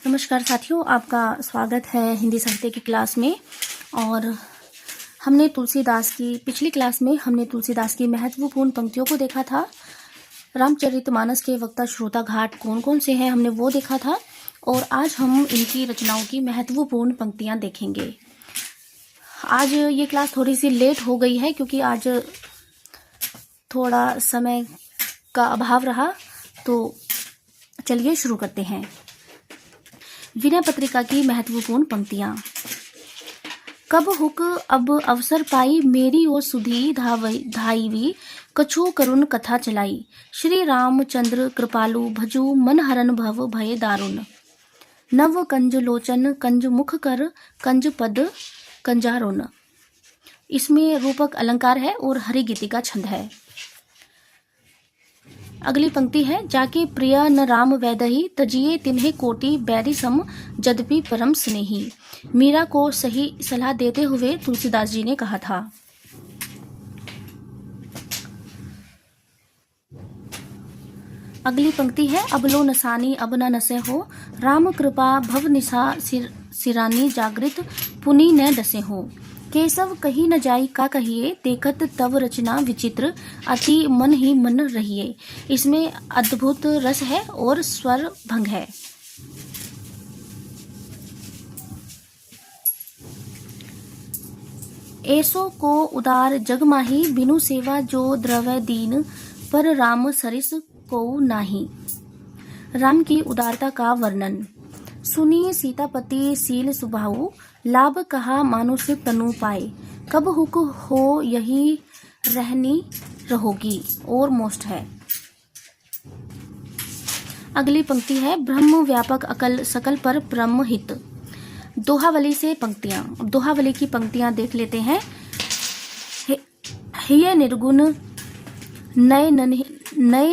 नमस्कार साथियों, आपका स्वागत है हिंदी साहित्य की क्लास में। और हमने तुलसीदास की पिछली क्लास में हमने तुलसीदास की महत्वपूर्ण पंक्तियों को देखा था। रामचरितमानस के वक्ता श्रोता घाट कौन कौन से हैं हमने वो देखा था। और आज हम इनकी रचनाओं की महत्वपूर्ण पंक्तियां देखेंगे। आज ये क्लास थोड़ी सी लेट हो गई है क्योंकि आज थोड़ा समय का अभाव रहा। तो चलिए शुरू करते हैं। विनय पत्रिका की महत्वपूर्ण पंक्तियां। कब हुक अब अवसर पाई, मेरी ओ सुधी धाईवी, कछु करुण कथा चलाई। श्री रामचंद्र कृपालु, भजू मन हरन भव भय दारुण। नव कंज लोचन, कंज मुख कर, कंज पद कंजारुण। इसमें रूपक अलंकार है और हरि गीति का छंद है। अगली पंक्ति है, जाके प्रिय न राम वैदही, तजिए तिन्हे कोटि बैरी सम, जदपि परम स्नेही। मीरा को सही सलाह देते हुए तुलसीदास जी ने कहा था। अगली पंक्ति है, अबलो नसानी अब न नसे हो, राम कृपा भव निशा सिरानी, जागृत पुनि न डसे हो। केशव कही न जाई का कहिए, देखत तव रचना विचित्र, अति मन ही मन रहिए। इसमें अद्भुत रस है और स्वर भंग है। ऐसो को उदार जग माही, बिनु सेवा जो द्रव्य दीन, पर राम सरिस को नाही। राम की उदारता का वर्णन। सुनिए सीतापति सील सुभाऊ, लाभ कहा मानुष तनु पाए। कब हुक हो यही रहनी रहोगी, और मोस्ट है। अगली पंक्ति है, ब्रह्म व्यापक अकल सकल पर ब्रह्म हित। दोहावली से पंक्तियां। दोहावली की पंक्तियां देख लेते हैं। हिय निर्गुण नय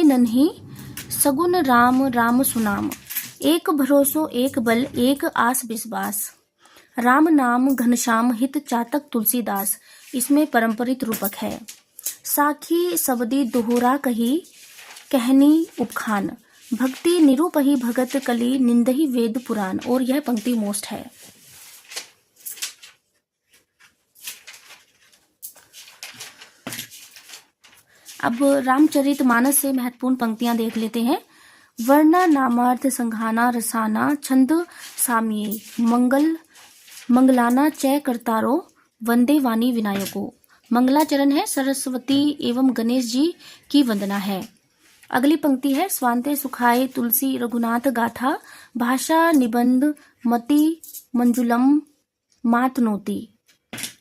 नन्ही, सगुन राम राम सुनाम। एक भरोसो एक बल, एक आस विश्वास। राम नाम घनश्याम, हित चातक तुलसीदास। इसमें परंपरित रूपक है। साखी सबदी दोहरा कही, कहनी उपखान। भक्ति निरूपही भगत कली, निंदही वेद पुराण। और यह पंक्ति मोस्ट है। अब रामचरितमानस से महत्वपूर्ण पंक्तियां देख लेते हैं। वर्णा नामार्थ संघाना रसाना, छंद साम्ये मंगलाना च करतारो, वंदे वाणी विनायको। मंगलाचरण है, सरस्वती एवं गणेश जी की वंदना है। अगली पंक्ति है, स्वांते सुखाए तुलसी रघुनाथ गाथा, भाषा निबंध मति मंजुलम मातनोति।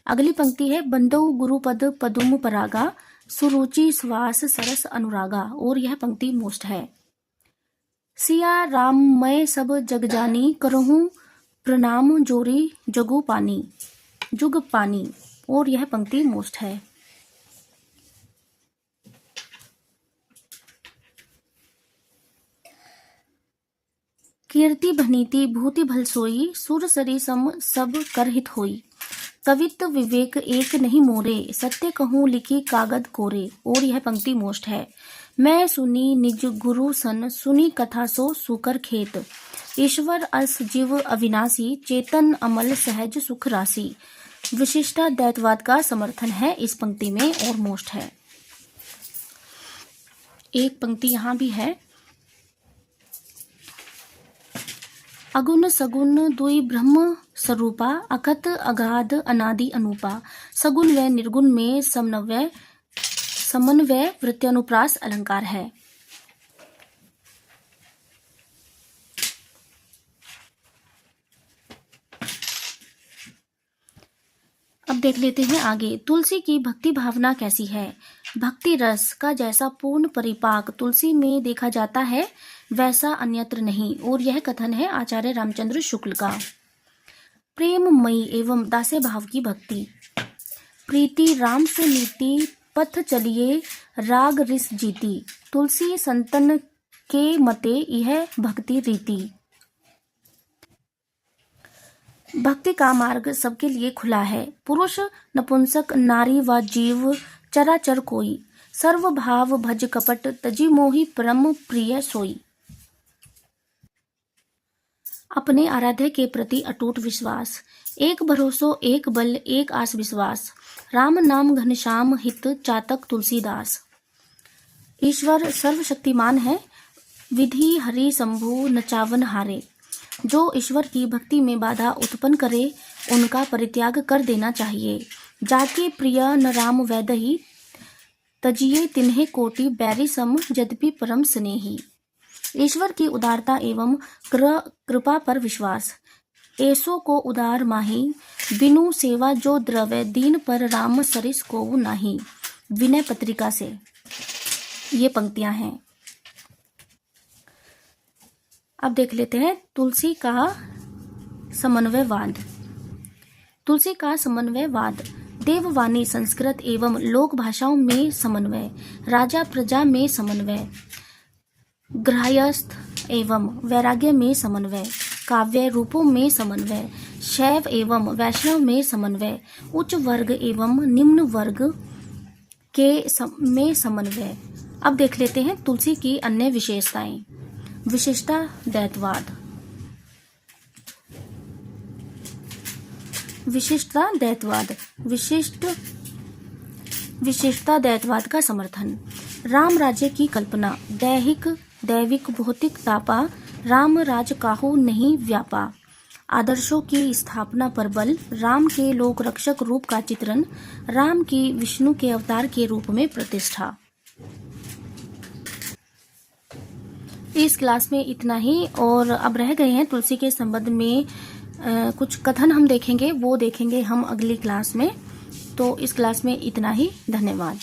अगली पंक्ति है, बंदौ गुरुपद पदुम परागा, सुरुचि स्वास सरस अनुरागा। और यह पंक्ति मोस्ट है। सिया राम मैं सब जग जानी, करहूं प्रणाम जोरी जगु पानी, जुग पानी। और यह पंक्ति मोस्ट है। कीर्ति भनीति भूति भल सोई, सुर सरी सम सब कर हित होई। कवित्व विवेक एक नहीं मोरे, सत्य कहूं लिखी कागद कोरे। और यह पंक्ति मोस्ट है। मैं सुनी निज गुरु सन, सुनी कथा सो सुकर खेत। ईश्वर अस जीव अविनाशी, चेतन अमल सहज सुख राशि। विशिष्टा दैतवाद का समर्थन है इस पंक्ति में और मोस्ट है। एक पंक्ति यहां भी है, अगुण सगुण दुई ब्रह्म स्वरूपा, अकत अगाध अनादि अनूपा। सगुण व निर्गुण में समन्वय वृत्यानुप्रास अलंकार है। अब देख लेते हैं आगे, तुलसी की भक्ति भावना कैसी है। भक्ति रस का जैसा पूर्ण परिपाक तुलसी में देखा जाता है, वैसा अन्यत्र नहीं। और यह कथन है आचार्य रामचंद्र शुक्ल का। प्रेममयी एवं दास्य भाव की भक्ति। प्रीति राम से नीति, पथ चलिए राग रिस जीती। तुलसी संतन के मते यह भक्ति रीति। भक्ति का मार्ग सबके लिए खुला है। पुरुष नपुंसक नारी व जीव चराचर कोई, सर्व भाव भज कपट, तजी मोहि परम प्रिय सोई। अपने आराध्य के प्रति अटूट विश्वास। एक भरोसो एक बल एक आस विश्वास, राम नाम घनश्याम हित चातक तुलसीदास। ईश्वर सर्वशक्तिमान है, विधि हरि शंभु नचावन हारे। जो ईश्वर की भक्ति में बाधा उत्पन्न करे उनका परित्याग कर देना चाहिए। जाके प्रिय न राम वैदही, तजिए तिन्हे कोटि बैरी सम यद्यपि परम स्नेही। ईश्वर की उदारता एवं कृपा पर विश्वास। ऐसो को उदार माही, बिनु सेवा जो द्रव्य दीन पर राम सरिस को नाही। विनय पत्रिका से ये पंक्तियां हैं। अब देख लेते हैं तुलसी का समन्वयवाद। तुलसी का समन्वयवाद। देववाणी संस्कृत एवं लोक भाषाओं में समन्वय, राजा प्रजा में समन्वय, गृहस्थ एवं वैराग्य में समन्वय, काव्य रूपों में समन्वय, शैव एवं वैष्णव में समन्वय, उच्च वर्ग एवं निम्न वर्ग में समन्वय। अब देख लेते हैं तुलसी की अन्य विशेषताएं। विशिष्टा दैतवाद। विशिष्टता दैतवाद। विशिष्टता दैतवाद का समर्थन। राम राज्य की कल्पना। दैविक भौतिक तापा, राम राज काहू नहीं व्यापा। आदर्शों की स्थापना पर बल। राम के लोक रक्षक रूप का चित्रण। राम की विष्णु के अवतार के रूप में प्रतिष्ठा। इस क्लास में इतना ही, और अब रह गए हैं तुलसी के संबंध में कुछ कथन हम देखेंगे, वो देखेंगे हम अगली क्लास में। तो इस क्लास में इतना ही। धन्यवाद।